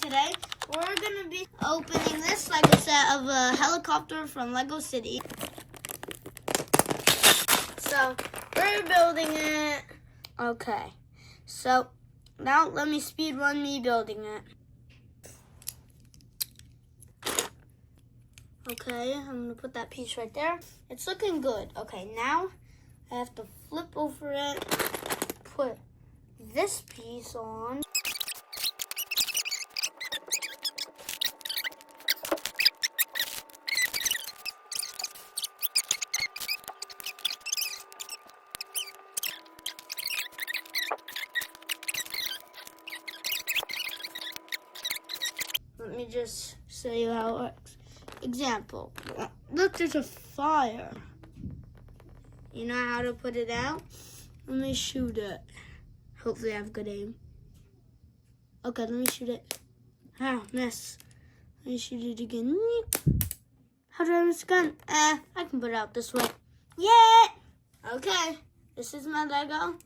today we're going to be opening this Lego set of a helicopter from Lego City. So, we're building it. Okay, so now let me speed run me building it. Okay, I'm going to put that piece right there. It's looking good. Okay, now I have to flip over it, put this piece on. Let me just show you how it works. Example, look, there's a fire. You know how to put it out? Let me shoot it. Hopefully I have good aim. Okay, let me shoot it. Ah, miss. Let me shoot it again. How do I miss the gun? I can put it out this way. Yeah! Okay, this is my Lego.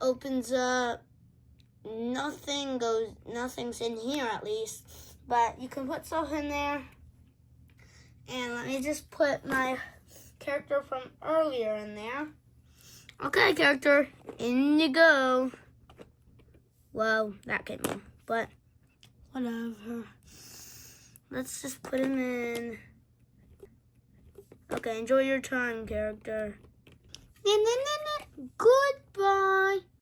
Opens up. Nothing's in here at least. But you can put stuff in there. And let me just put my character from earlier in there. Okay, character, in you go. Well, that came in, but whatever. Let's just put him in. Okay, enjoy your time, character. Goodbye.